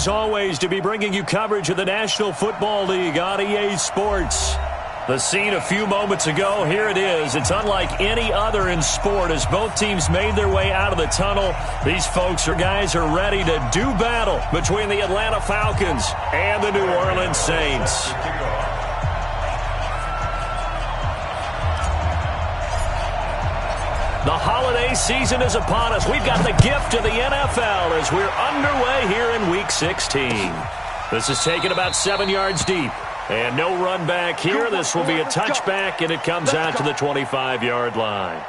as always, to be bringing you coverage of the National Football League on EA Sports. The scene a few moments ago, here it is. It's unlike any other in sport as both teams made their way out of the tunnel. These guys are ready to do battle between the Atlanta Falcons and the New Orleans Saints. The holiday season is upon us. We've got the gift of the NFL as we're underway here in Week 16. This is taken about 7 yards deep. And no run back here. This will be a touchback, and it comes out to the 25-yard line.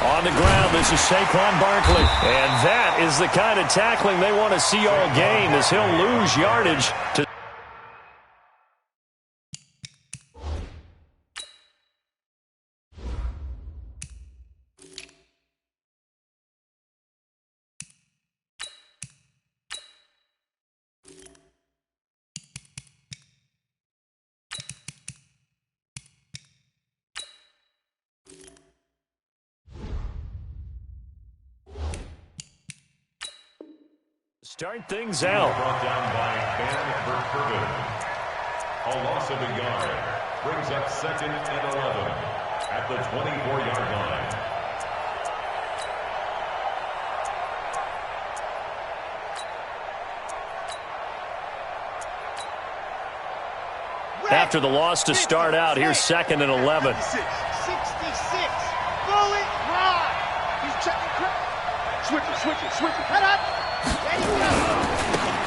On the ground, this is Saquon Barkley. And that is the kind of tackling they want to see all game as he'll lose yardage to... Start things out. Brought down by Ben Burkirby. A loss of a yard brings up 2nd and 11 at the 24-yard line. After the loss to start out, here's 2nd and 11. 66. Bullet ride. He's checking credit. Switch it. Head up.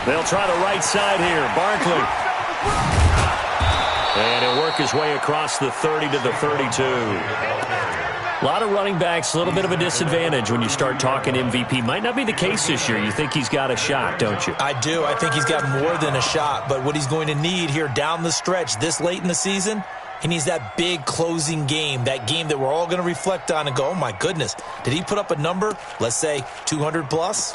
They'll try the right side here. Barkley. And he'll work his way across the 30 to the 32. A lot of running backs, a little bit of a disadvantage when you start talking MVP. Might not be the case this year. You think he's got a shot, don't you? I do. I think he's got more than a shot. But what he's going to need here down the stretch this late in the season, he needs that big closing game, that game that we're all going to reflect on and go, oh, my goodness, did he put up a number, let's say 200 plus?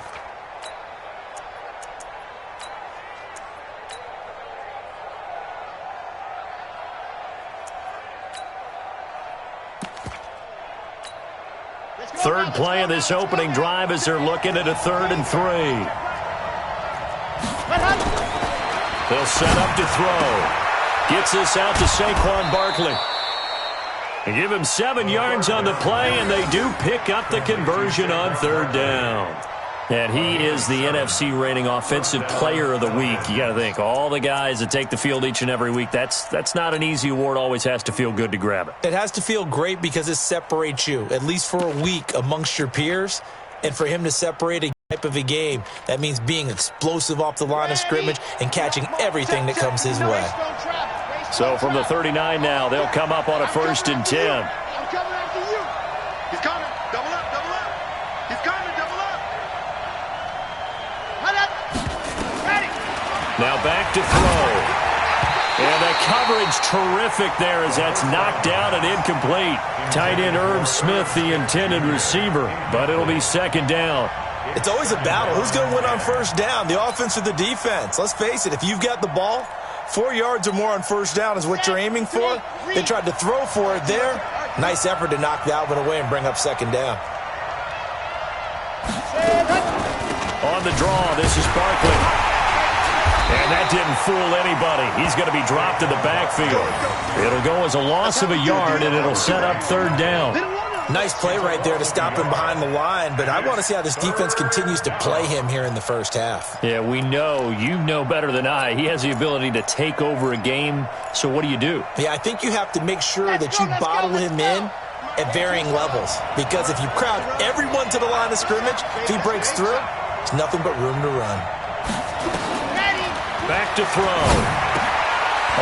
Third play of this opening drive as they're looking at a 3rd and 3. They'll set up to throw. Gets this out to Saquon Barkley. They give him 7 yards on the play, and they do pick up the conversion on 3rd down. And he is the NFC reigning offensive player of the week. You got to think, all the guys that take the field each and every week, that's not an easy award. Always has to feel good to grab it. It has to feel great because it separates you, at least for a week, amongst your peers. And for him to separate a type of a game, that means being explosive off the line of scrimmage and catching everything that comes his way. So from the 39 now, they'll come up on a 1st and 10. I'm coming after you. He's coming. Double up. He's coming. Double up. Head up. Ready. Now back to throw. And the coverage terrific there as that's knocked down and incomplete. Tight end Irv Smith, the intended receiver, but it'll be 2nd down. It's always a battle. Who's going to win on 1st down, the offense or the defense? Let's face it, if you've got the ball, 4 yards or more on 1st down is what you're aiming for. They tried to throw for it there. Nice effort to knock that one away and bring up 2nd down. On the draw, this is Barkley. And that didn't fool anybody. He's going to be dropped in the backfield. It'll go as a loss of a yard, and it'll set up 3rd down. Nice play right there to stop him behind the line, but I want to see how this defense continues to play him here in the 1st half. Yeah, we know. You know better than I. He has the ability to take over a game, so what do you do? Yeah, I think you have to make sure that you bottle him in at varying levels, because if you crowd everyone to the line of scrimmage, if he breaks through, there's nothing but room to run. Back to throw.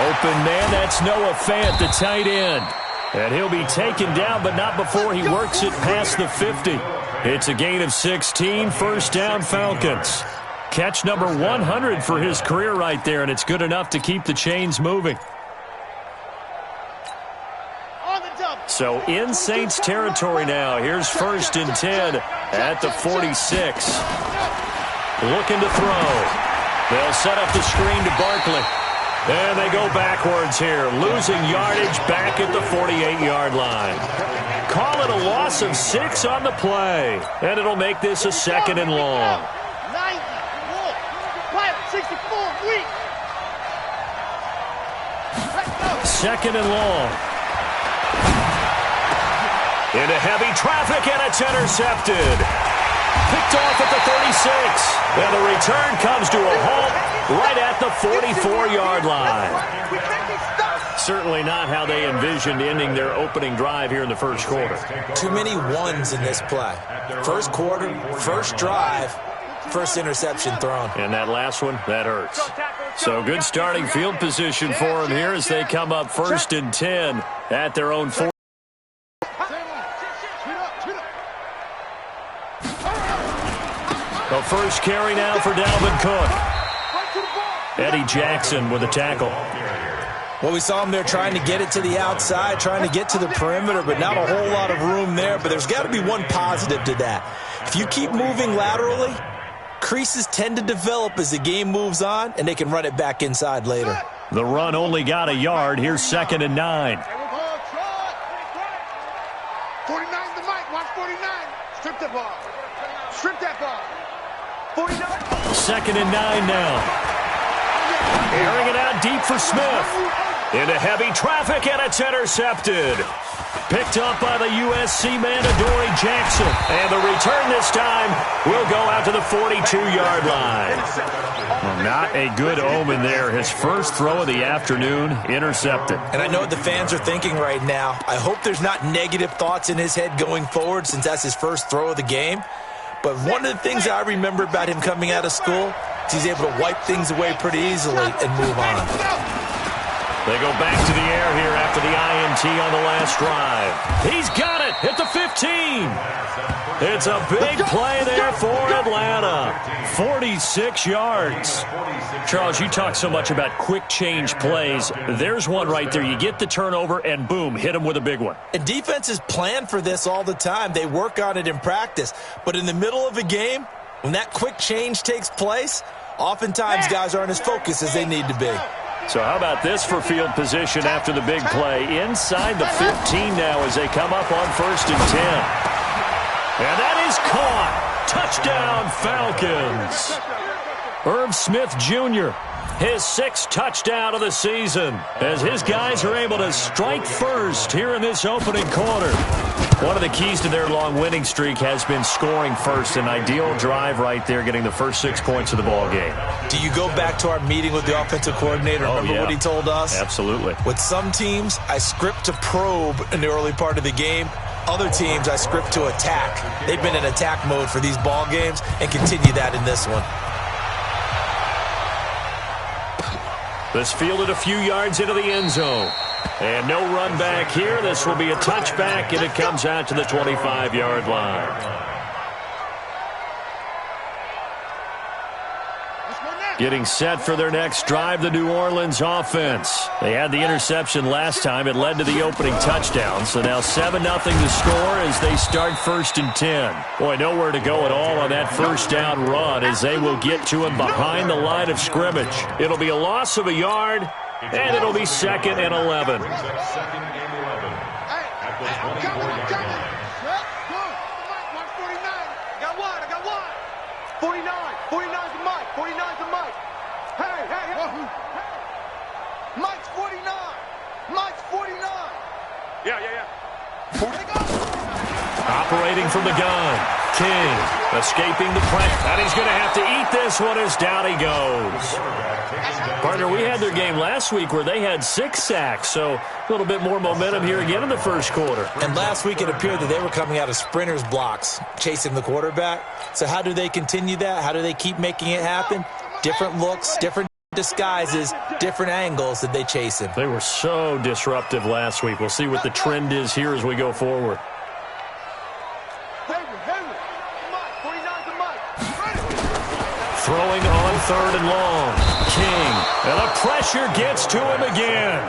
Open man, that's Noah Fant, the tight end. And he'll be taken down, but not before he works it past the 50. It's a gain of 16, 1st down Falcons. Catch number 100 for his career right there, and it's good enough to keep the chains moving. So in Saints territory now. Here's 1st and 10 at the 46. Looking to throw. They'll set up the screen to Barkley. And they go backwards here, losing yardage back at the 48-yard line. Call it a loss of 6 on the play. And it'll make this a 2nd and long. 2nd and long. Into heavy traffic, and it's intercepted. Picked off at the 36. And the return comes to a halt right at the 44-yard line. Certainly not how they envisioned ending their opening drive here in the first quarter. Too many ones in this play. First quarter, first drive, first interception thrown. And that last one, that hurts. So good starting field position for them here as they come up 1st and 10 at their own 4. The first carry now for Dalvin Cook. Eddie Jackson with a tackle. Well, we saw him there trying to get it to the outside, trying to get to the perimeter, but not a whole lot of room there. But there's got to be one positive to that. If you keep moving laterally, creases tend to develop as the game moves on, and they can run it back inside later. The run only got a yard. Here's 2nd and 9. 49's the mic. Watch 49. Strip that ball. Strip that ball. 49. 2nd and 9 now. Airing it out deep for Smith. Into heavy traffic, and it's intercepted. Picked up by the USC man, Adoree Jackson. And the return this time will go out to the 42-yard line. Well, not a good omen there. His first throw of the afternoon, intercepted. And I know what the fans are thinking right now. I hope there's not negative thoughts in his head going forward since that's his first throw of the game. But one of the things I remember about him coming out of school is he's able to wipe things away pretty easily and move on. They go back to the air here after the INT on the last drive. He's got it at the 15. It's a big play there for Atlanta. 46 yards. Charles, you talk so much about quick change plays. There's one right there. You get the turnover, and boom, hit him with a big one. And defenses plan for this all the time. They work on it in practice. But in the middle of a game, when that quick change takes place, oftentimes guys aren't as focused as they need to be. So how about this for field position after the big play? Inside the 15 now as they come up on 1st and 10. And that is caught. Touchdown, Falcons. Irv Smith Jr., his 6th touchdown of the season as his guys are able to strike first here in this opening quarter. One of the keys to their long winning streak has been scoring first. An ideal drive right there, getting the first 6 points of the ball game. Do you go back to our meeting with the offensive coordinator? Remember what he told us? Absolutely. With some teams, I script to probe in the early part of the game. Other teams, I script to attack. They've been in attack mode for these ball games and continue that in this one. This fielded a few yards into the end zone. And no run back here. This will be a touchback, and it comes out to the 25-yard line. Getting set for their next drive, the New Orleans offense. They had the interception last time. It led to the opening touchdown. So now 7-0 to score as they start 1st and 10. Boy, nowhere to go at all on that first down run as they will get to him behind the line of scrimmage. It'll be a loss of a yard, and it'll be 2nd and 11. Mike's 49. Mike's 49. Yeah. Operating from the gun. King escaping the pressure. And he's going to have to eat this one as down he goes. Partner, we had their game last week where they had 6 sacks, so a little bit more momentum here again in the first quarter. And last week it appeared that they were coming out of sprinters blocks, chasing the quarterback. So how do they continue that? How do they keep making it happen? Different looks, different disguises, different angles that they chase him. They were so disruptive last week. We'll see what the trend is here as we go forward. Throwing on 3rd and long. King. And the pressure gets to him again.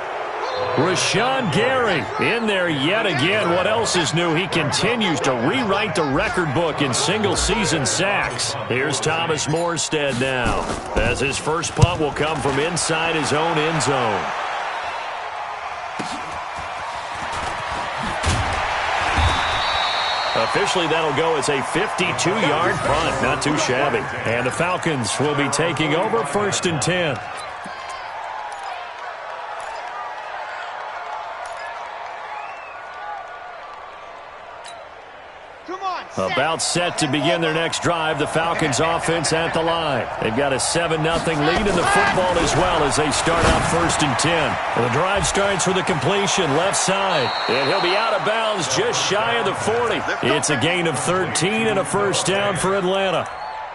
Rashawn Gary in there yet again. What else is new? He continues to rewrite the record book in single-season sacks. Here's Thomas Morstead now, as his first punt will come from inside his own end zone. Officially, that'll go as a 52-yard punt. Not too shabby. And the Falcons will be taking over 1st and 10. About set to begin their next drive. The Falcons offense at the line. They've got a 7-0 lead in the football as well as they start out 1st and 10. The drive starts with a completion left side. And he'll be out of bounds just shy of the 40. It's a gain of 13 and a first down for Atlanta.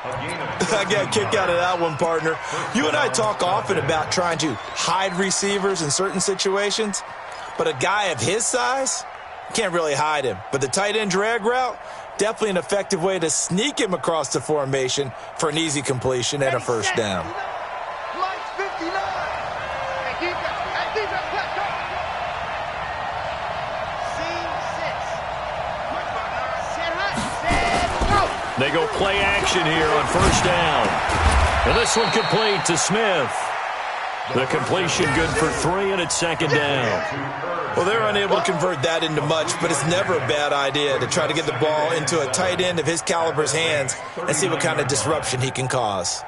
I got a kick out of that one, partner. You and I talk often about trying to hide receivers in certain situations, but a guy of his size can't really hide him. But the tight end drag route, definitely an effective way to sneak him across the formation for an easy completion and a first down. They go play action here on first down. And this one complete to Smith. The completion good for 3, and it's 2nd down. Well, they're unable to convert that into much, but it's never a bad idea to try to get the ball into a tight end of his caliber's hands and see what kind of disruption he can cause.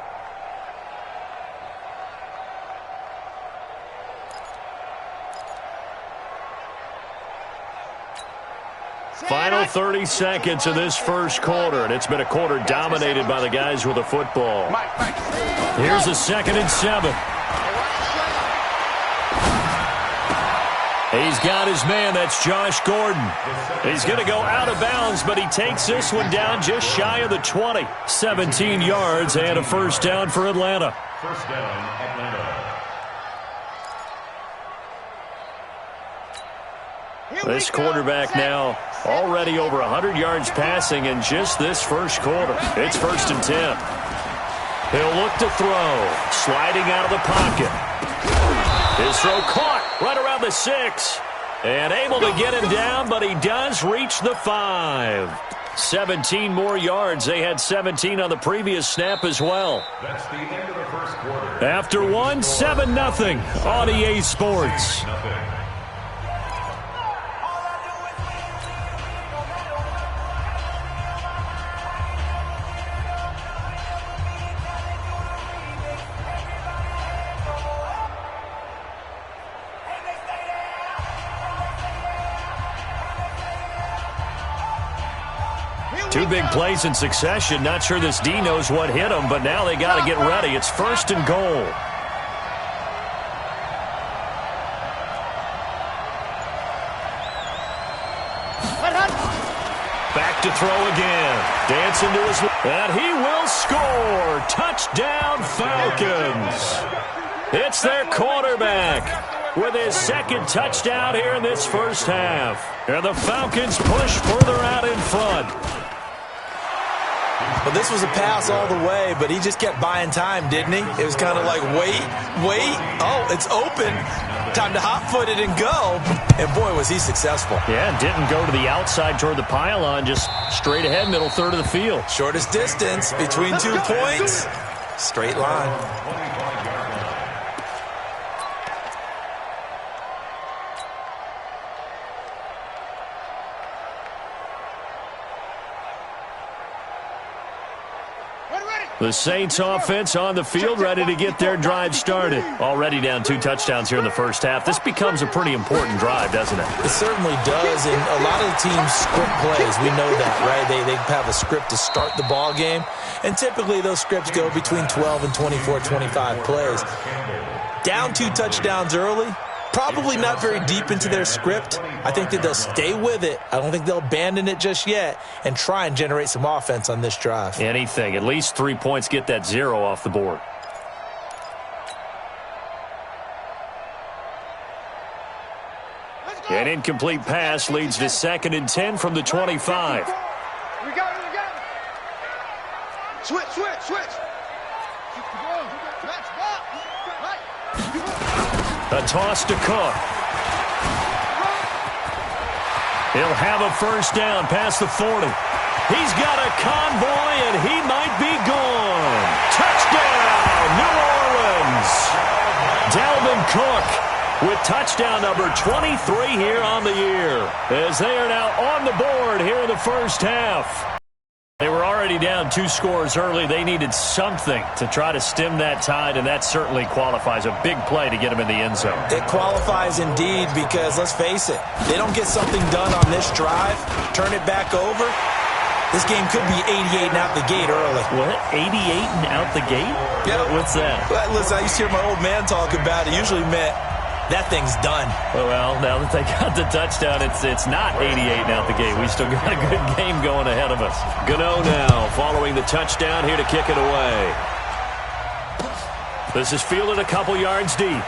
Final 30 seconds of this first quarter, and it's been a quarter dominated by the guys with the football. Here's a 2nd and 7. He's got his man. That's Josh Gordon. He's going to go out of bounds, but he takes this one down just shy of the 20. 17 yards and a first down for Atlanta. First down, Atlanta. This quarterback now already over 100 yards passing in just this first quarter. It's 1st and 10. He'll look to throw. Sliding out of the pocket. His throw caught right around the 6. And able to get him down, but he does reach the 5. 17 more yards. They had 17 on the previous snap as well. That's the end of the first quarter. After one, 7-0 on EA Sports. Two big plays in succession. Not sure this D knows what hit him, but now they got to get ready. It's 1st and goal. Back to throw again. Dancing to his... And he will score. Touchdown, Falcons. It's their quarterback with his 2nd touchdown here in this first half. And the Falcons push further out in front. Well, this was a pass all the way, but he just kept buying time, didn't he? It was kind of like, wait. Oh, it's open. Time to hot-foot it and go. And, boy, was he successful. Yeah, didn't go to the outside toward the pylon, just straight ahead, middle third of the field. Shortest distance between 2 points. Straight line. The Saints offense on the field, ready to get their drive started. Already down 2 touchdowns here in the first half. This becomes a pretty important drive, doesn't it? It certainly does, and a lot of the teams script plays. We know that, right? They have a script to start the ball game, and typically those scripts go between 12 and 24, 25 plays. Down 2 touchdowns early, probably not very deep into their script. I think that they'll stay with it. I don't think they'll abandon it just yet and try and generate some offense on this drive. Anything. At least 3 points, get that 0 off the board. An incomplete pass leads to 2nd and 10 from the 25. We got it. Switch. A toss to Cook. He'll have a first down past the 40. He's got a convoy, and he might be gone. Touchdown, New Orleans. Dalvin Cook with touchdown number 23 here on the year, as they are now on the board here in the first half. They were already down 2 scores early. They needed something to try to stem that tide, and that certainly qualifies. A big play to get them in the end zone. It qualifies indeed because, let's face it, they don't get something done on this drive, turn it back over, this game could be 88 and out the gate early. What? 88 and out the gate? Yeah. What's that? Well, listen, I used to hear my old man talk about it. Usually meant that thing's done. Well, now that they got the touchdown, it's not 88 and out the gate. We still got a good game going ahead of us. Gano now following the touchdown here to kick it away. This is fielded a couple yards deep.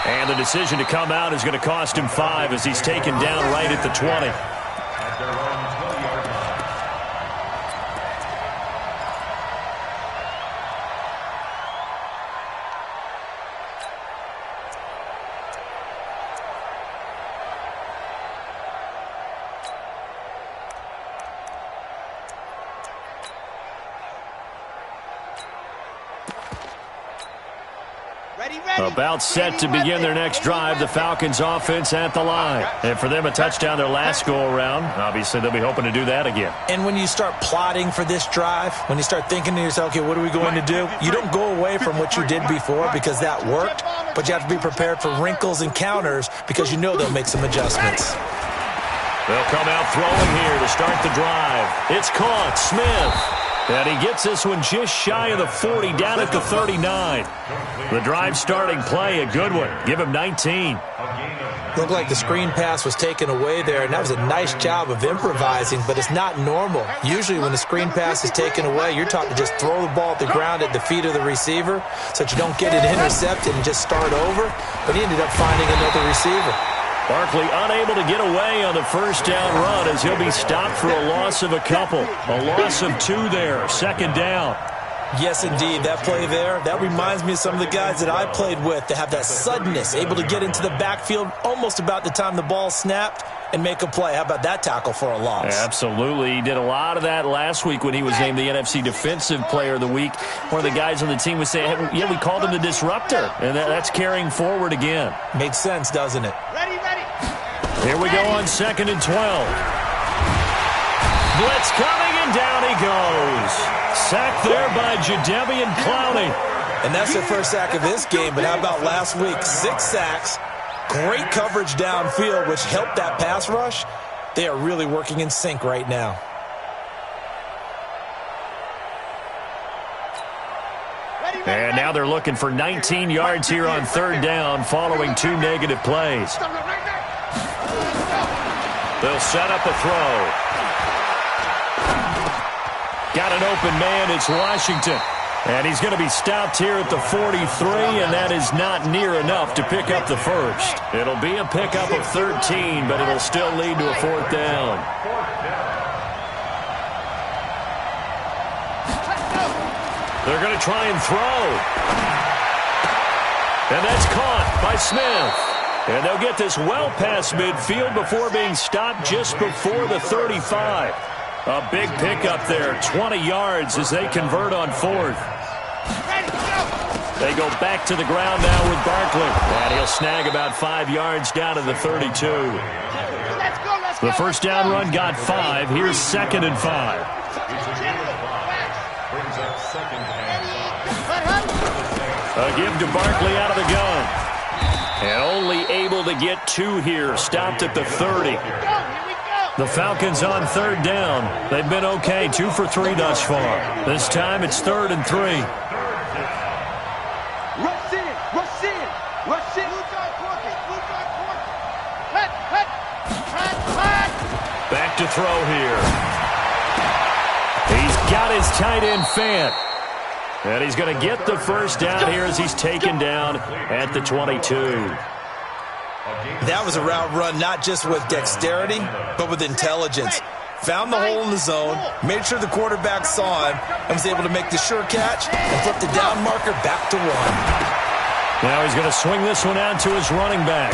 And the decision to come out is going to cost him 5 as he's taken down right at the 20. At their own 20-yard line. About set to begin their next drive, the Falcons offense at the line. And for them, a touchdown their last go-around. Obviously, they'll be hoping to do that again. And when you start plotting for this drive, when you start thinking to yourself, okay, what are we going to do? You don't go away from what you did before because that worked, but you have to be prepared for wrinkles and counters because you know they'll make some adjustments. They'll come out throwing here to start the drive. It's caught. Smith. And he gets this one just shy of the 40, down at the 39. The drive starting play, a good one. Give him 19. Looked like the screen pass was taken away there, and that was a nice job of improvising, but it's not normal. Usually when the screen pass is taken away, you're taught to just throw the ball at the ground at the feet of the receiver so that you don't get it intercepted and just start over, but he ended up finding another receiver. Barkley unable to get away on the first down run as he'll be stopped for a loss of a couple. A loss of 2 there, second down. Yes, indeed. That play there, that reminds me of some of the guys that I played with that have that suddenness, able to get into the backfield almost about the time the ball snapped and make a play. How about that tackle for a loss? Absolutely. He did a lot of that last week when he was named the NFC Defensive Player of the Week. One of the guys on the team was saying, hey, yeah, we called him the disruptor, and that's carrying forward again. Makes sense, doesn't it? Ready. Here we go on 2nd and 12. Blitz coming, and down he goes. Sacked there by Jadeveon Clowney. And that's the first sack of this game, but how about last week? 6 sacks, great coverage downfield, which helped that pass rush. They are really working in sync right now. And now they're looking for 19 yards here on 3rd down following 2 negative plays. They'll set up a throw. Got an open man. It's Washington. And he's going to be stopped here at the 43, and that is not near enough to pick up the first. It'll be a pickup of 13, but it'll still lead to a 4th down. They're going to try and throw. And that's caught by Smith. And they'll get this well past midfield before being stopped just before the 35. A big pickup there, 20 yards as they convert on 4th. They go back to the ground now with Barkley. And he'll snag about 5 yards down to the 32. The first down run got 5. Here's 2nd and 5. Brings up 2nd and 5. A give to Barkley out of the gun. And only able to get 2 here, stopped at the 30. The Falcons on 3rd down. They've been okay, 2 for 3 thus far. This time it's 3rd and 3. Rush in. Back to throw here. He's got his tight end Fant. And he's going to get the first down here as he's taken down at the 22. That was a route run not just with dexterity, but with intelligence. Found the hole in the zone, made sure the quarterback saw him, and was able to make the sure catch and flip the down marker back to 1. Now he's going to swing this one out to his running back.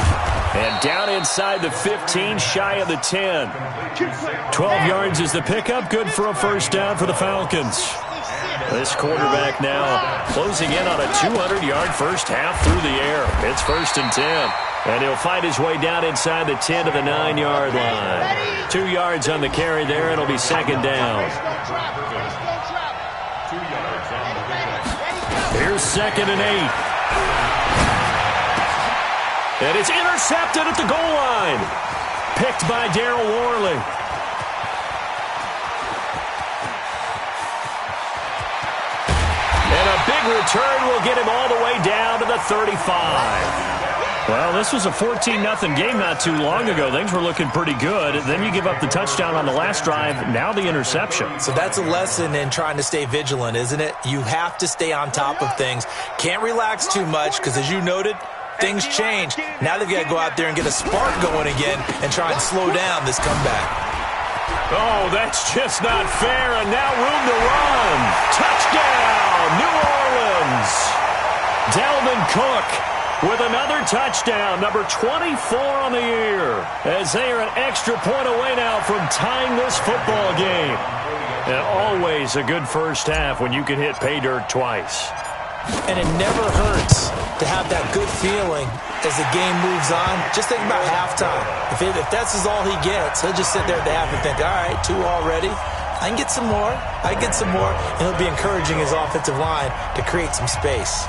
And down inside the 15, shy of the 10. 12 yards is the pickup, good for a first down for the Falcons. This quarterback now closing in on a 200-yard first half through the air. It's 1st and 10. And he'll fight his way down inside the 10 to the 9-yard line. 2 yards on the carry there. It'll be 2nd down. Here's 2nd and 8. And it's intercepted at the goal line. Picked by Darryl Worley. And a big return will get him all the way down to the 35. Well, this was a 14-0 game not too long ago. Things were looking pretty good. Then you give up the touchdown on the last drive. Now the interception. So that's a lesson in trying to stay vigilant, isn't it? You have to stay on top of things. Can't relax too much because, as you noted, things change. Now they've got to go out there and get a spark going again and try and slow down this comeback. Oh, that's just not fair. And now room to run. Touchdown, New Orleans. Dalvin Cook with another touchdown, number 24 on the year, as they are an extra point away now from tying this football game. And always a good first half when you can hit pay dirt twice. And it never hurts to have that good feeling as the game moves on. Just think about halftime. If that's all he gets, he'll just sit there at the half and think, all right, 2 already. I can get some more. I can get some more. And he'll be encouraging his offensive line to create some space.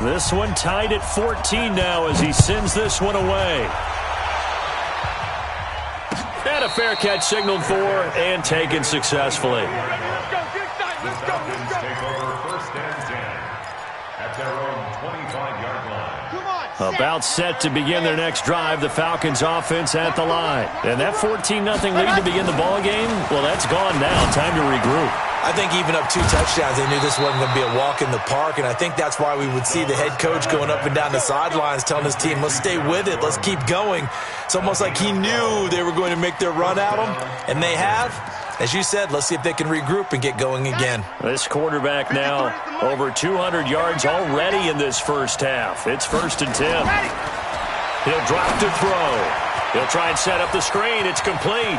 This one tied at 14 now as he sends this one away. And a fair catch signaled for and taken successfully. The Falcons take over 1st and 10 at their own 25-yard line. About set to begin their next drive, the Falcons offense at the line. And that 14-0 lead to begin the ball game, well, that's gone now. Time to regroup. I think even up 2 touchdowns, they knew this wasn't going to be a walk in the park, and I think that's why we would see the head coach going up and down the sidelines telling his team, let's stay with it, let's keep going. It's almost like he knew they were going to make their run at him, and they have. As you said, let's see if they can regroup and get going again. This quarterback now over 200 yards already in this first half. It's 1st and 10. He'll drop to throw. He'll try and set up the screen. It's complete.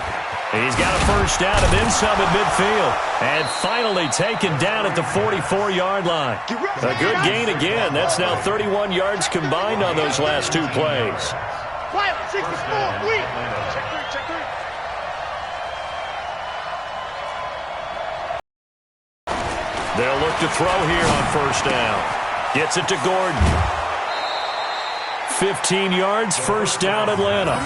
He's got a first down and then some at midfield. And finally taken down at the 44-yard line. A good gain again. That's now 31 yards combined on those last 2 plays. They'll look to throw here on first down. Gets it to Gordon. 15 yards, first down, Atlanta.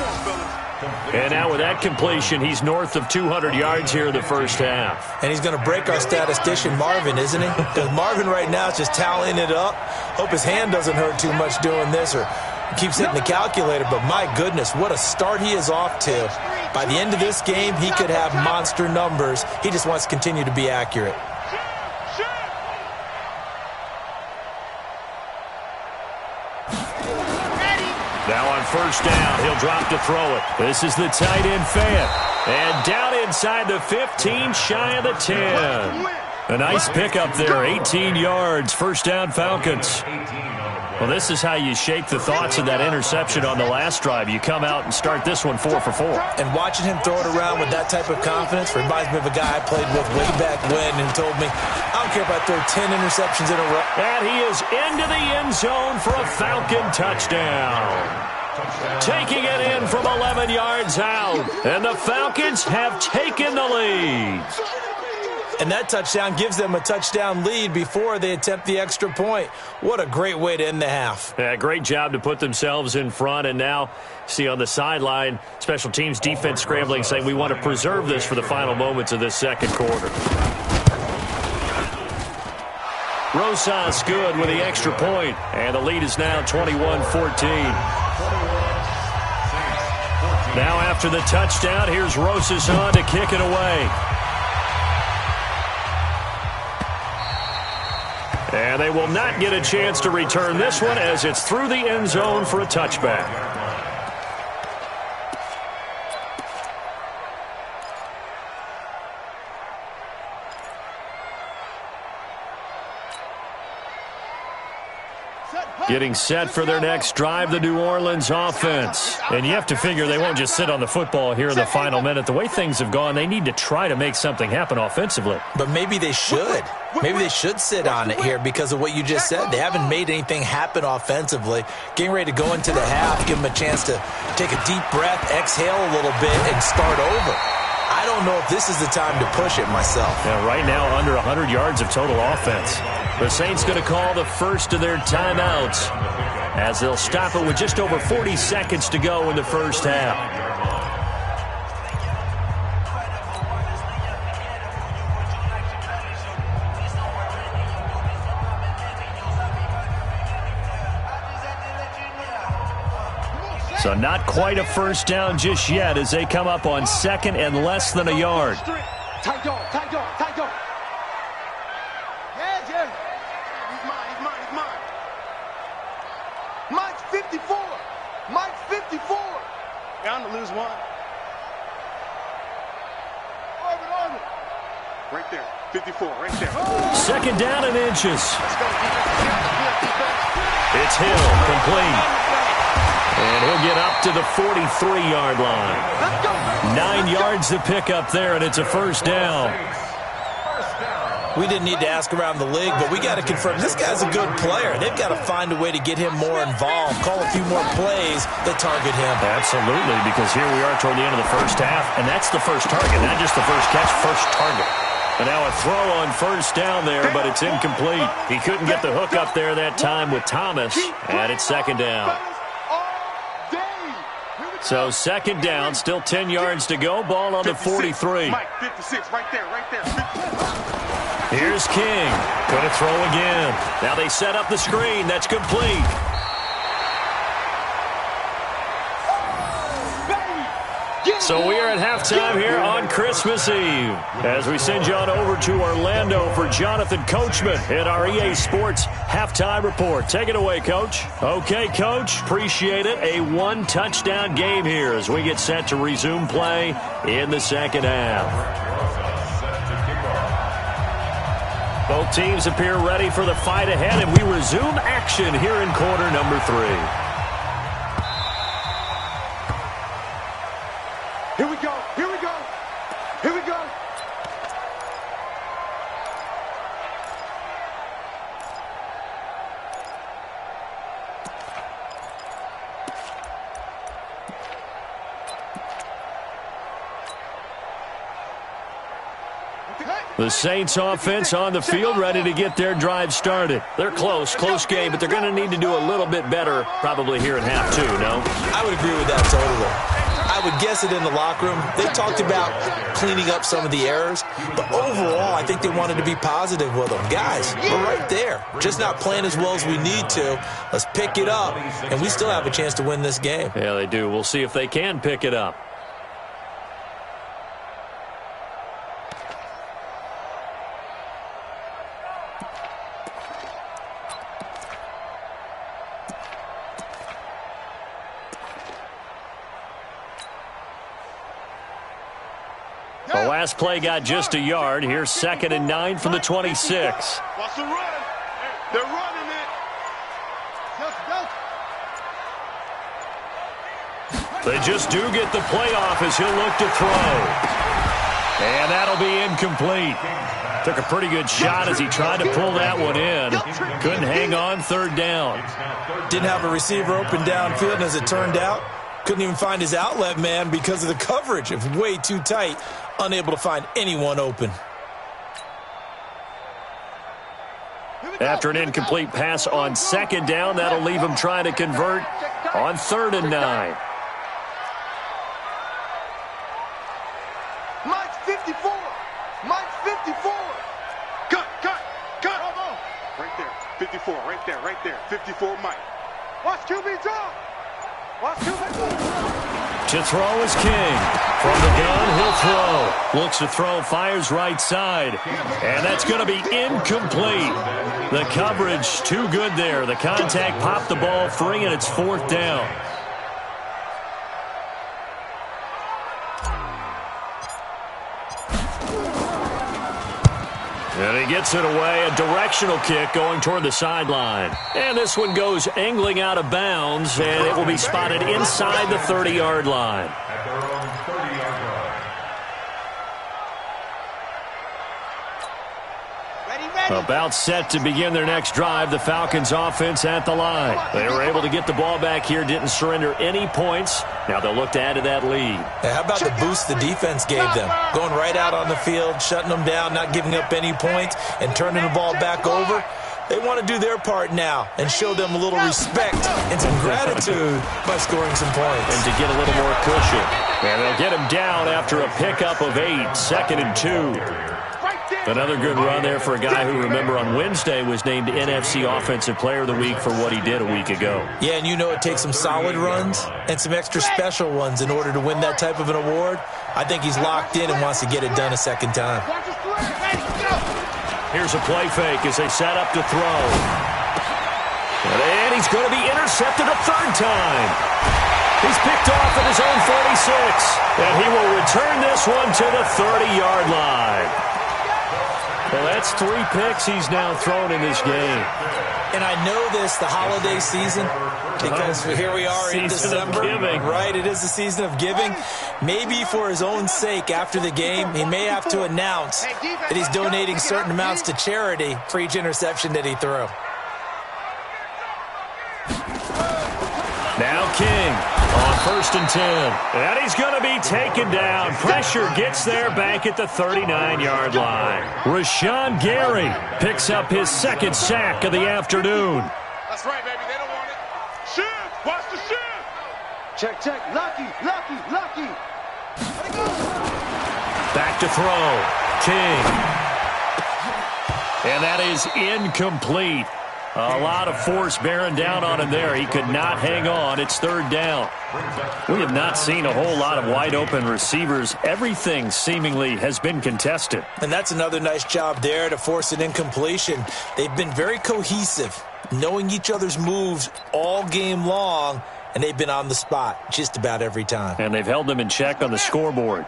And now with that completion, he's north of 200 yards here in the first half. And he's going to break our statistician, Marvin, isn't he? Because Marvin right now is just tallying it up. Hope his hand doesn't hurt too much doing this or keeps hitting the calculator. But my goodness, what a start he is off to. By the end of this game, he could have monster numbers. He just wants to continue to be accurate. Now on first down, he'll drop to throw it. This is the tight end, Fant. And down inside the 15, shy of the 10. A nice pickup there, 18 yards, first down Falcons. Well, this is how you shake the thoughts of that interception on the last drive. You come out and start this one 4 for 4. And watching him throw it around with that type of confidence reminds me of a guy I played with way back when and told me, I don't care if I throw 10 interceptions in a row. And he is into the end zone for a Falcon touchdown. Taking it in from 11 yards out. And the Falcons have taken the lead. And that touchdown gives them a touchdown lead before they attempt the extra point. What a great way to end the half. Yeah, great job to put themselves in front. And now, see on the sideline, special teams defense scrambling, saying we want to preserve this for the final moments of this second quarter. Rosas good with the extra point. And the lead is now 21-14. Now after the touchdown, here's Rosas on to kick it away. And they will not get a chance to return this one as it's through the end zone for a touchback. Getting set for their next drive, the New Orleans offense. And you have to figure they won't just sit on the football here in the final minute. The way things have gone, they need to try to make something happen offensively. But maybe they should. Maybe they should sit on it here because of what you just said. They haven't made anything happen offensively. Getting ready to go into the half, give them a chance to take a deep breath, exhale a little bit, and start over. I don't know if this is the time to push it myself. Yeah, right now, under 100 yards of total offense. The Saints going to call the first of their timeouts as they'll stop it with just over 40 seconds to go in the first half. So not quite a first down just yet as they come up on second and less than a yard. Tight dog, tight dog, tight dog. Yeah. He's mine. Mike's 54. Mike's 54. Bound to lose one. Orbit. Right there, 54, right there. Second down and inches. It's Hill, complete. And he'll get up to the 43-yard line. 9 yards to pick up there, and it's a first down. We didn't need to ask around the league, but we got to confirm this guy's a good player. They've got to find a way to get him more involved, call a few more plays that target him. Absolutely, because here we are toward the end of the first half, and that's the first target, not just the first catch, first target. And now a throw on first down there, but it's incomplete. He couldn't get the hook up there that time with Thomas, and it's second down. So second down, still 10 yards to go. Ball on the 43. Mike, 56, right there. Here's King. Going to throw again. Now they set up the screen. That's complete. So we are at halftime here on Christmas Eve as we send you on over to Orlando for Jonathan Coachman in our EA Sports Halftime Report. Take it away, Coach. Okay, Coach, appreciate it. A one-touchdown game here as we get set to resume play in the second half. Both teams appear ready for the fight ahead, and we resume action here in quarter number 3. Here we go. The Saints offense on the field ready to get their drive started. They're close game, but they're going to need to do a little bit better probably here in half 2, no? I would agree with that totally. I would guess it in the locker room. They talked about cleaning up some of the errors, but overall, I think they wanted to be positive with them. Guys, we're right there. Just not playing as well as we need to. Let's pick it up, and we still have a chance to win this game. Yeah, they do. We'll see if they can pick it up. The last play got just a yard. Here's second and 9 from the 26. Watch the run. They're running it. They just do get the play off as he'll look to throw. And that'll be incomplete. Took a pretty good shot as he tried to pull that one in. Couldn't hang on, third down. Didn't have a receiver open downfield, and as it turned out, couldn't even find his outlet man because of the coverage. It was way too tight. Unable to find anyone open. After an incomplete pass on second down, that'll leave him trying to convert on third and 9. Mike's 54. Mike's 54. Cut. Right there. 54, right there. 54, Mike. Watch QB drop. To throw is King. From the gun, he'll throw. Looks to throw, fires right side. And that's going to be incomplete. The coverage too good there. The contact popped the ball free, and it's fourth down. And he gets it away, a directional kick going toward the sideline. And this one goes angling out of bounds, and it will be spotted inside the 30-yard line. At their own 30-yard line. About set to begin their next drive, the Falcons offense at the line. They were able to get the ball back here, didn't surrender any points. Now they'll look to add to that lead. Yeah, how about the boost the defense gave them? Going right out on the field, shutting them down, not giving up any points, and turning the ball back over. They want to do their part now and show them a little respect and some gratitude by scoring some points. And to get a little more cushion. And they'll get him down after a pickup of 8, 2nd and 2. Another good run there for a guy who, remember, on Wednesday was named NFC Offensive Player of the Week for what he did a week ago. Yeah, and you know it takes some solid runs and some extra special ones in order to win that type of an award. I think he's locked in and wants to get it done a second time. Here's a play fake as they set up to throw. And he's going to be intercepted a third time. He's picked off at his own 46. And he will return this one to the 30-yard line. Well, that's 3 picks he's now thrown in this game. And I know this, the holiday season, because here we are in December. Right, it is the season of giving. Maybe for his own sake after the game, he may have to announce that he's donating certain amounts to charity for each interception that he threw. Now King on 1st and 10. And he's going to be taken down. Pressure gets there back at the 39-yard line. Rashawn Gary picks up his 2nd sack of the afternoon. That's right, baby. They don't want it. Shift. Watch the shift. Check, check. Lucky. Back to throw. King. And that is incomplete. A lot of force bearing down on him there. He could not hang on. It's 3rd down. We have not seen a whole lot of wide-open receivers. Everything seemingly has been contested. And that's another nice job there to force an incompletion. They've been very cohesive, knowing each other's moves all game long, and they've been on the spot just about every time. And they've held them in check on the scoreboard.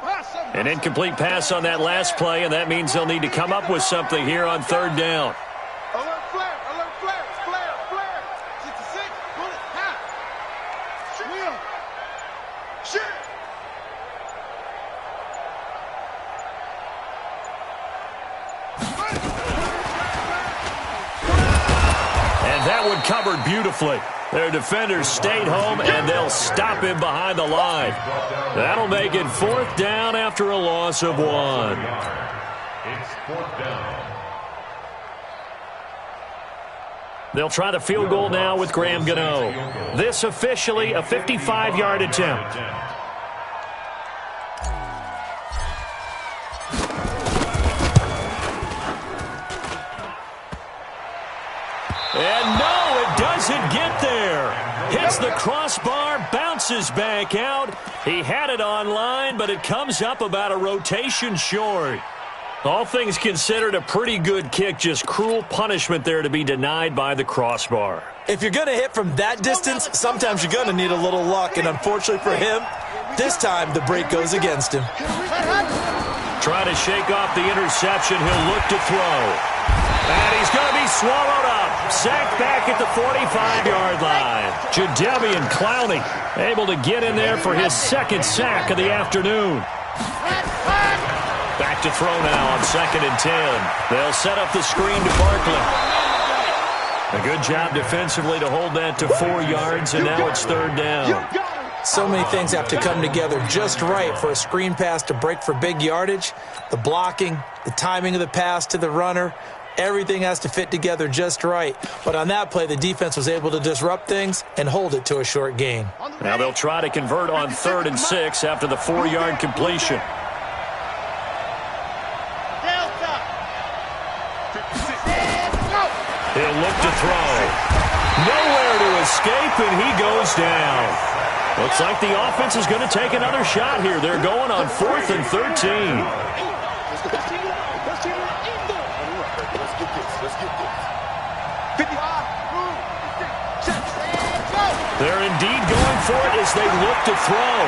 An incomplete pass on that last play, and that means they'll need to come up with something here on 3rd down. Covered beautifully. Their defenders stayed home, and they'll stop him behind the line. That'll make it 4th down after a loss of 1. It's 4th down. They'll try the field goal now with Graham Gano. This officially a 55-yard attempt. And no, it doesn't get there. Hits the crossbar, bounces back out. He had it on line, but it comes up about a rotation short. All things considered, a pretty good kick, just cruel punishment there to be denied by the crossbar. If you're going to hit from that distance, sometimes you're going to need a little luck, and unfortunately for him, this time the break goes against him. Trying to shake off the interception, he'll look to throw. And he's going to be swallowed up. Sacked back at the 45-yard line. Jadeveon Clowney able to get in there for his 2nd sack of the afternoon. Back to throw now on 2nd and 10. They'll set up the screen to Barkley. A good job defensively to hold that to 4 yards, and now it's 3rd down. So many things have to come together just right for a screen pass to break for big yardage. The blocking, the timing of the pass to the runner, everything has to fit together just right. But on that play, the defense was able to disrupt things and hold it to a short gain. Now they'll try to convert on 3rd and 6 after the 4-yard completion. He'll look to throw. Nowhere to escape, and he goes down. Looks like the offense is going to take another shot here. They're going on 4th and 13. They're indeed going for it as they look to throw.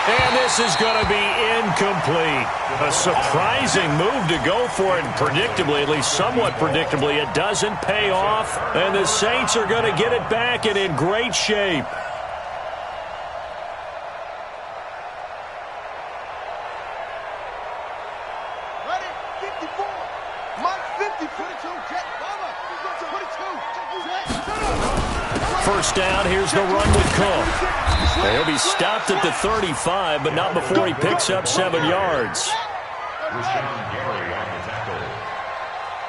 And this is going to be incomplete. A surprising move to go for it, and predictably, at least somewhat predictably, it doesn't pay off. And the Saints are going to get it back and in great shape. Ready? 54. Mike 50. 22. Jet. 22. First down, here's the run with Cook. He'll be stopped at the 35, but not before he picks up 7 yards. Rashawn Gary on the tackle.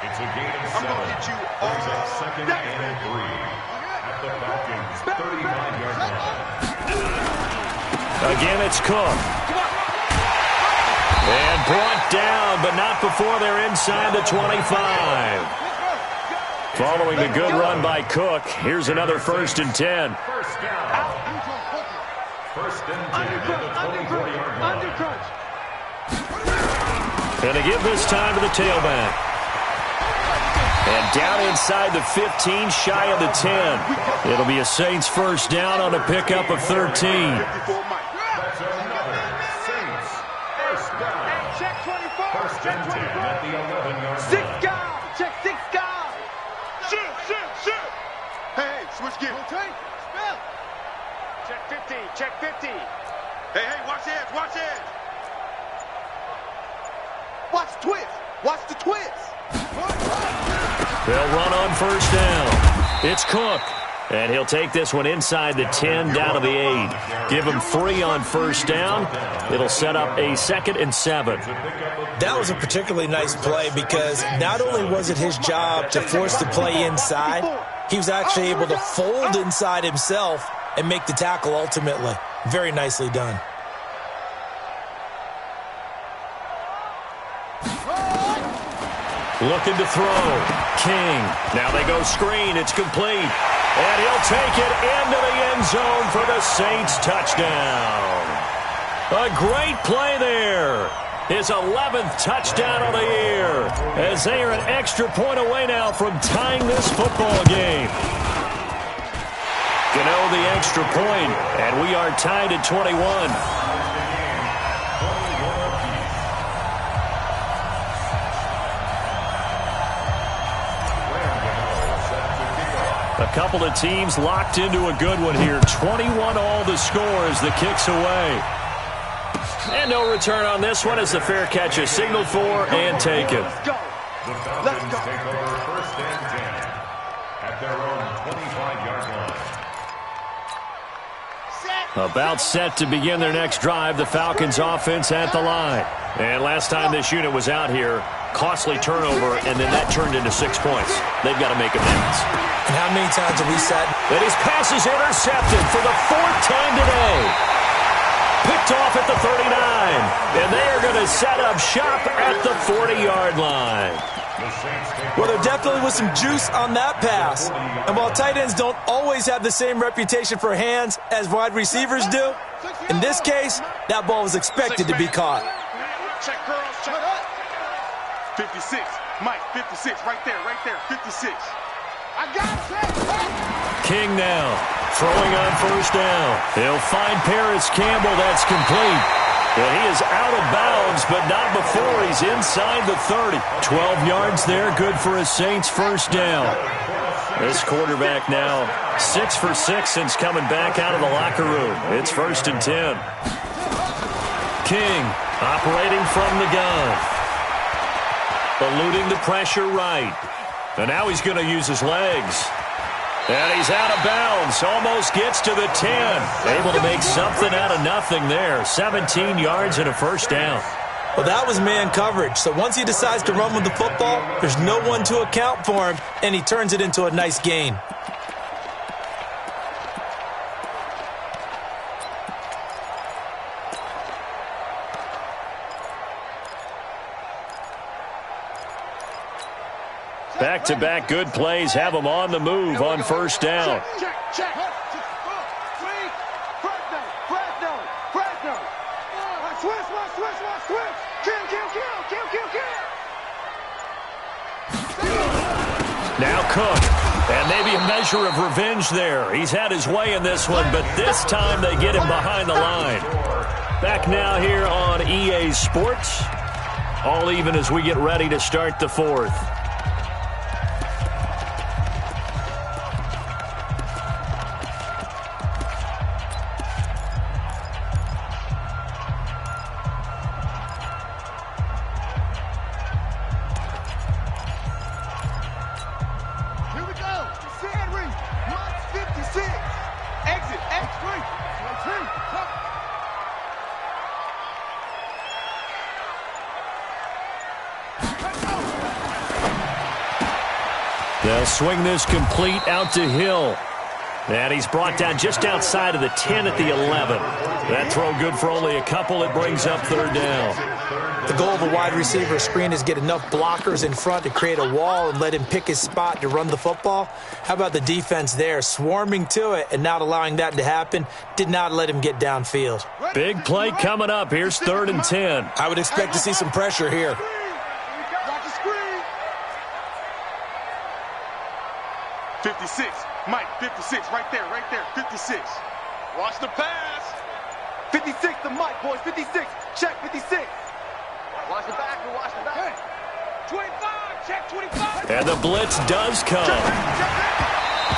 It's a gain of 7. Brings up second and 3 at the Falcons' 35-yard line. Again, it's Cook. And brought down, but not before they're inside the 25. Following the good run by Cook, here's another 1st and 10. First down. First and 10 at the 24-yard line. And they give this time to the tailback. And down inside the 15, shy of the 10. It'll be a Saints first down on a pickup of 13. That's another Saints first down. Check 24. First and 10 at the 11-yard line. 6 guys. Check 6 guys. Shoot. Hey, switch gear. Spell. Check 50. Check 50. Hey, watch edge. Watch twist. Watch the twist. They'll run on first down. It's Cook. And he'll take this one inside the 10, down to the 8. Give him 3 on first down. It'll set up a 2nd and 7. That was a particularly nice play because not only was it his job to force the play inside, he was actually able to fold inside himself and make the tackle ultimately. Very nicely done. Looking to throw. King. Now they go screen. It's complete. And he'll take it into the end zone for the Saints touchdown. A great play there. His 11th touchdown of the year, as they are an extra point away now from tying this football game. Gelo the extra point, and we are tied at 21. A couple of teams locked into a good one here. 21 all the score as the kick's away. And no return on this one as the fair catch is signaled for and taken. The Falcons take over first and 10 at their own 25-yard line. About set to begin their next drive, the Falcons offense at the line. And last time this unit was out here, costly turnover, and then that turned into 6 points. They've got to make amends. And how many times have we said? And his pass is intercepted for the 4th time today. Picked off at the 39. And they are going to set up shop at the 40-yard line. Well, there definitely was some juice on that pass. And while tight ends don't always have the same reputation for hands as wide receivers do, in this case, that ball was expected to be caught. Check girls, check. 56. Mike, 56. Right there. 56. I got it. King now, throwing on first down. He'll find Paris Campbell. That's complete. And he is out of bounds, but not before he's inside the 30. 12 yards there, good for a Saints first down. This quarterback now 6 for 6 since coming back out of the locker room. It's 1st and 10. King operating from the gun. Eluding the pressure right. And now he's going to use his legs. And he's out of bounds. Almost gets to the 10. Able to make something out of nothing there. 17 yards and a first down. Well, that was man coverage. So once he decides to run with the football, there's no one to account for him, and he turns it into a nice gain. Back-to-back good plays have him on the move on first down. Check. Fresno. Switch. Kill. Now Cook. And maybe a measure of revenge there. He's had his way in this one, but this time they get him behind the line. Back now here on EA Sports. All even as we get ready to start the fourth. They'll swing this complete out to Hill. And he's brought down just outside of the 10 at the 11. That throw good for only a couple. It brings up third down. The goal of a wide receiver screen is get enough blockers in front to create a wall and let him pick his spot to run the football. How about the defense there, swarming to it and not allowing that to happen? Did not let him get downfield. Big play coming up. Here's 3rd and 10. I would expect to see some pressure here. 56, Mike, 56, right there, 56. Watch the pass. 56 to Mike, boys, 56. Check 56. Watch the back, watch the back. 25, check 25. And the blitz does come.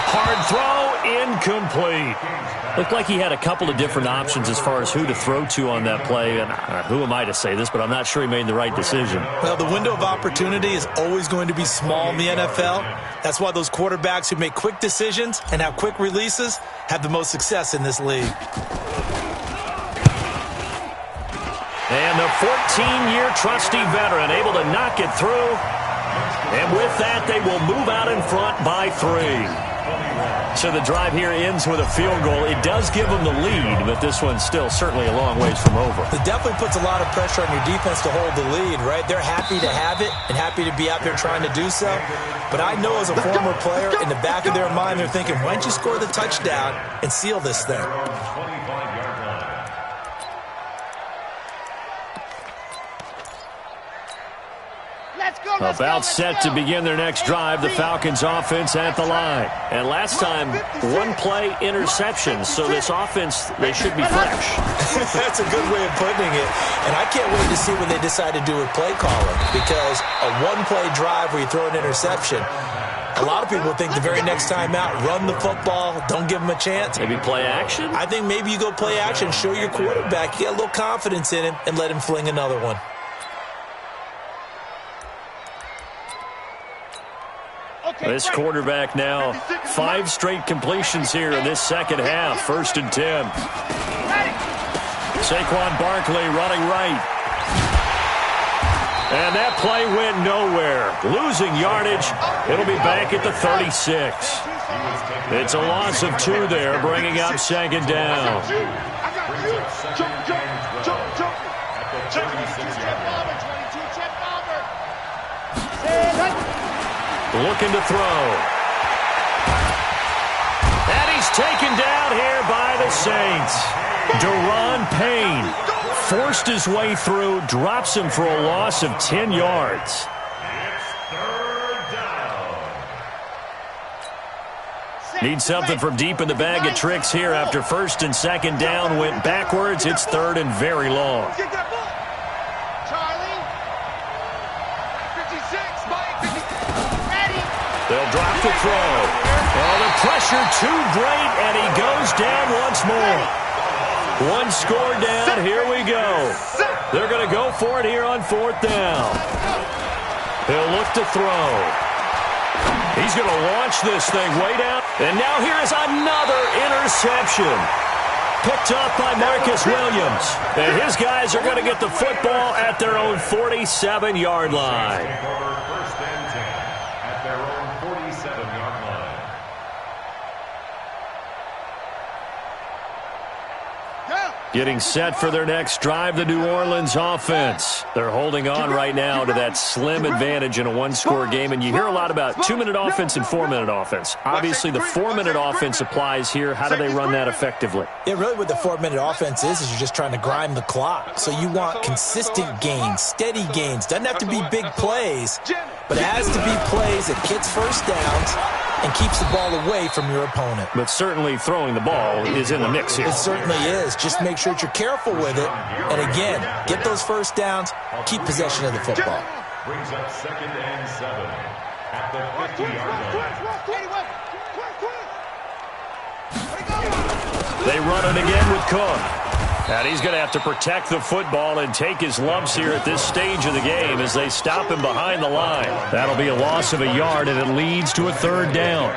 Hard throw, incomplete. Looked like he had a couple of different options as far as who to throw to on that play. And who am I to say this, but I'm not sure he made the right decision. Well, the window of opportunity is always going to be small in the NFL. That's why those quarterbacks who make quick decisions and have quick releases have the most success in this league. And the 14-year trusty veteran able to knock it through. And with that, they will move out in front by 3. So the drive here ends with a field goal. It does give them the lead, but this one's still certainly a long ways from over. It definitely puts a lot of pressure on your defense to hold the lead, right? They're happy to have it and happy to be out there trying to do so. But I know as a former player, in the back of their mind, they're thinking, why don't you score the touchdown and seal this thing? About set to begin their next drive, the Falcons offense at the line. And last time, one play interception, so this offense, they should be fresh. That's a good way of putting it. And I can't wait to see what they decide to do with play calling, because a one-play drive where you throw an interception, a lot of people think the very next time out, run the football, don't give them a chance. Maybe play action? I think maybe you go play action, show your quarterback, you get a little confidence in him, and let him fling another one. This quarterback now 5 straight completions here in this second half. 1st and 10. Saquon Barkley running right. And that play went nowhere. Losing yardage. It'll be back at the 36. It's a loss of 2 there, bringing up 2nd down. Looking to throw. And he's taken down here by the Saints. Deron Payne forced his way through, drops him for a loss of 10 yards. Need something from deep in the bag of tricks here after 1st and 2nd down went backwards. It's 3rd and very long. They'll drop the throw. Oh, the pressure too great, and he goes down once more. 1 score down. Here we go. They're going to go for it here on 4th down. He'll look to throw. He's going to launch this thing way down. And now here is another interception. Picked up by Marcus Williams. And his guys are going to get the football at their own 47-yard line. Getting set for their next drive, the New Orleans offense. They're holding on right now to that slim advantage in a 1-score game. And you hear a lot about 2-minute offense and 4-minute offense. Obviously, the 4-minute offense applies here. How do they run that effectively? Yeah, really what the 4-minute offense is you're just trying to grind the clock. So you want consistent gains, steady gains. Doesn't have to be big plays, but it has to be plays that gets first downs and keeps the ball away from your opponent. But certainly throwing the ball is in the mix here. It certainly is. Just make sure that you're careful with it. And again, get those first downs, keep possession of the football. Brings up 2nd and 7 at the 50-yard line. They run it again with Cook. And he's going to have to protect the football and take his lumps here at this stage of the game as they stop him behind the line. That'll be a loss of a yard, and it leads to a 3rd down.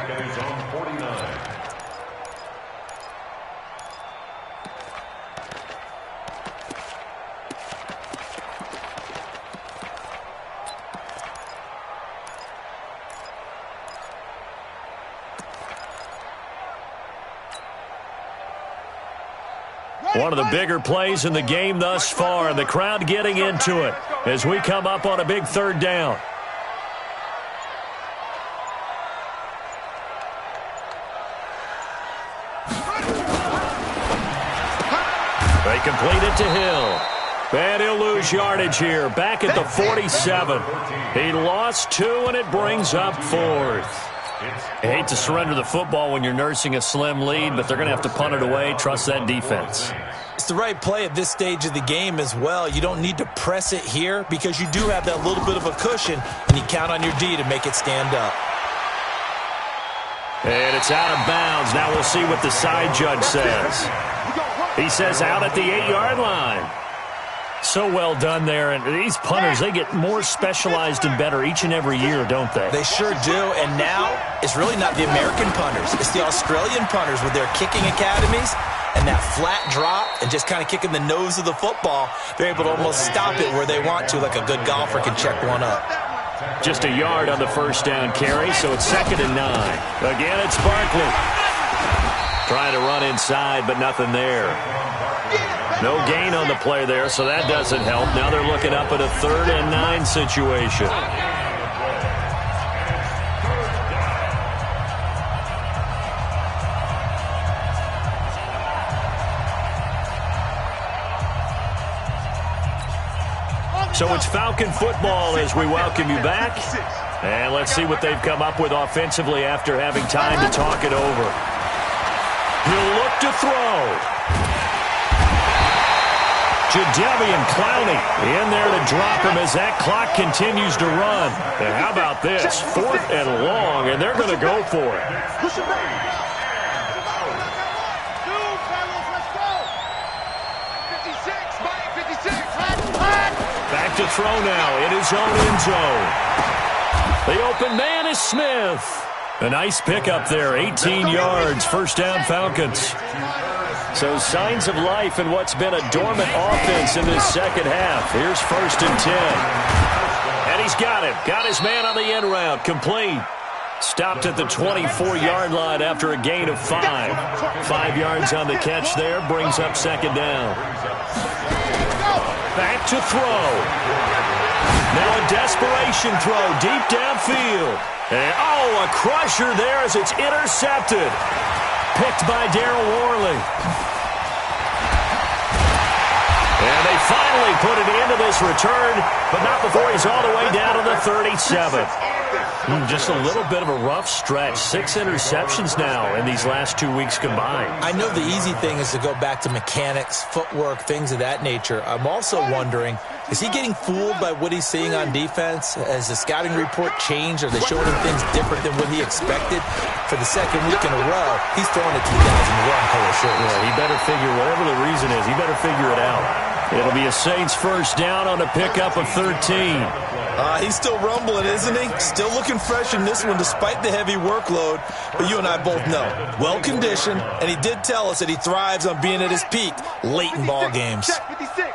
One of the bigger plays in the game thus far, and the crowd getting into it as we come up on a big 3rd down. They complete it to Hill. And he'll lose yardage here, back at the 47. He lost 2, and it brings up 4th. I hate to surrender the football when you're nursing a slim lead, but they're going to have to punt it away. Trust that defense. It's the right play at this stage of the game as well. You don't need to press it here because you do have that little bit of a cushion, and you count on your D to make it stand up. And it's out of bounds. Now we'll see what the side judge says. He says out at the 8-yard line. So well done there. And these punters, they get more specialized and better each and every year, don't they? They sure do. And now it's really not the American punters. It's the Australian punters with their kicking academies and that flat drop and just kind of kicking the nose of the football. They're able to almost stop it where they want to, like a good golfer can check one up. Just a yard on the 1st down carry, so it's 2nd and 9. Again, it's Barkley. Trying to run inside, but nothing there. No gain on the play there, so that doesn't help. Now they're looking up at a 3rd and 9 situation. So it's Falcon football as we welcome you back. And let's see what they've come up with offensively after having time to talk it over. He'll look to throw. Jadeveon Clowney in there to drop him as that clock continues to run. And how about this? 4th and long, and they're going to go for it. Back to throw now in his own end zone. The open man is Smith. A nice pickup there, 18 yards, 1st down Falcons. So signs of life in what's been a dormant offense in this 2nd half. Here's 1st and 10. And he's got him. Got his man on the end route. Complete. Stopped at the 24-yard line after a gain of 5. 5 yards on the catch there. Brings up 2nd down. Back to throw. Now a desperation throw deep downfield. And, oh, a crusher there as it's intercepted. Picked by Darryl Worley. And they finally put an end to this return, but not before he's all the way down to the 37. Just a little bit of a rough stretch. 6 interceptions now in these last 2 weeks combined. I know the easy thing is to go back to mechanics, footwork, things of that nature. I'm also wondering, is he getting fooled by what he's seeing on defense? Has the scouting report changed? Are they showing him things different than what he expected? For the 2nd week in a row, he's throwing it to the guys in the wrong color shirts. Yeah, he better figure, whatever the reason is, he better figure it out. It'll be a Saints 1st down on a pickup of 13. He's still rumbling, isn't he? Still looking fresh in this one despite the heavy workload. But you and I both know, well-conditioned, and he did tell us that he thrives on being at his peak late in ball games. Check 56.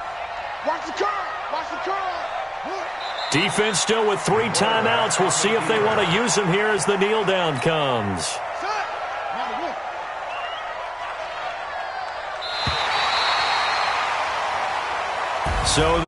Watch the curve. Watch the curve. Defense still with 3 timeouts. We'll see if they want to use them here as the kneel down comes. So